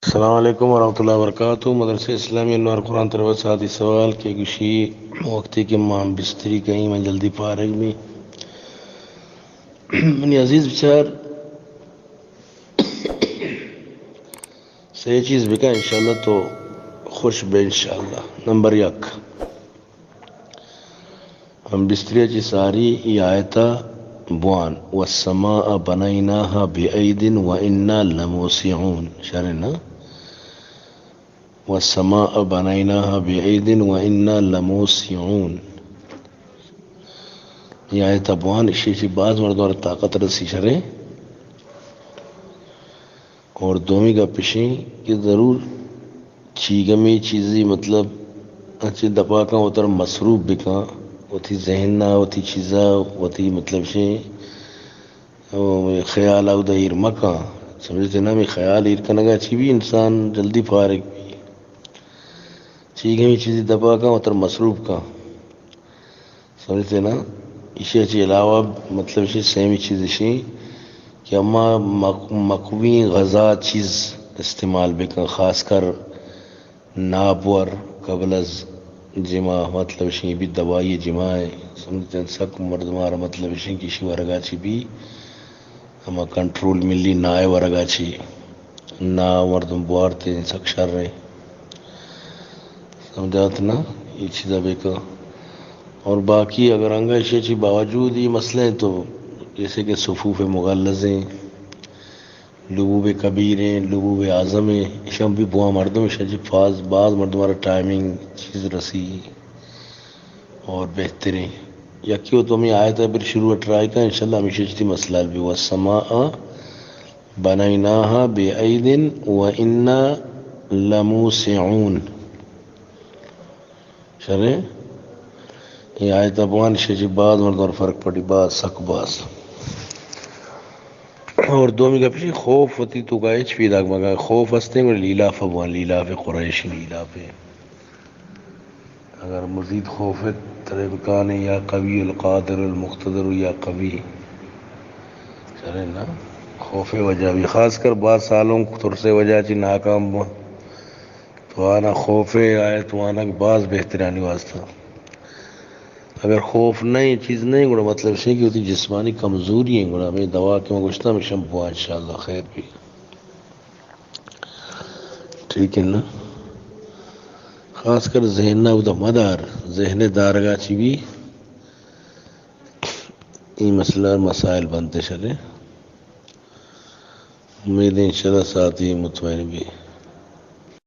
السلام علیکم ورحمۃ اللہ وبرکاتہ. مدرسہ اسلامی انوار قرآن تربیت ساتھی سوال کے گشی وقتی کے مام بستری کہیں میں جلدی فارغ میں منی عزیز بچار صحیح چیز بکا انشاءاللہ تو خوش بے انشاءاللہ. نمبر 1 ہم بستری چی ساری ای آیتا بوان والسماء بنیناها بأید وإنا لموسعون شرنا والسماء بنیناها بأید وإنا لموسعون. یہ آیت ابوان اشی چی بعض مردوں طاقت رسی شرے اور دومی کا پشیں کہ ضرور چیگمی چیزی مطلب اچھی دپا کا اتر مصروف بکا وتی ذہن نہ وتی چیزا وتی مطلب سے خیال او دہیر مکا سمجھتے نا. میں خیال ایر کنگا چی بھی انسان جلدی فارغ بھی چیگمی چیزی دپا کا اتر مصروف کا سمجھتے نا. اسی اچھی علاوہ مطلب سے سیمی چیز اسی کہ اما مقوی غذا چیز استعمال بکن خاص کر نابور قبل از جمع مطلب شی بھی دوائی جمع ہے سمجھتے ہیں. سک مردمار مطلب شی کسی ورگا چی بھی اما کنٹرول ملی نائے ورگا چی نا مردم بوارتے سک شر رہے سمجھات نا. یہ چیزیں بکا اور باقی اگر انگا اشیاء چی باوجود یہ مسئلے تو جیسے کہ صفوف مغلظیں لبوب کبیریں لبوب اعظمیں اشم بھی بوا مردم اشیاء چی فاز بعض مردمارا ٹائمنگ چیز رسی اور بہترین یکیو تو ہمیں آیت ہے پھر شروع ٹرائی کا انشاءاللہ ہمیشہ چی مسئلہ بھی والسماء بنیناها بأید وإنا لموسعون شرے. یہ آیت ابوان شجی بعض مردوں فرق پڑی بعض سک بعض اور دومی کا پیچھے خوف ہوتی تو کا اچ پیدا مگا خوف ہستے گا لیلاف ابوان لیلاف قریش لیلاف اگر مزید خوف طریقان یا قوی القادر المقتدر یا قوی چلے نا خوف وجہ بھی خاص کر بعض سالوں ترسے وجہ چی ناکام تو آنا خوف آیت وانا بعض بہترانی واسطہ. اگر خوف نہیں چیز نہیں گوڑا مطلب سے کہ ہوتی جسمانی کمزوری ہیں گوڑا میں دوا کے گوشتا میں شمپو انشاءاللہ خیر بھی ٹھیک ہے نا. خاص کر ذہن نہ ہوتا مدار ذہن دارگاہ چی بھی یہ مسئلہ مسائل بنتے چلے. امید انشاءاللہ ساتھی مطمئن بھی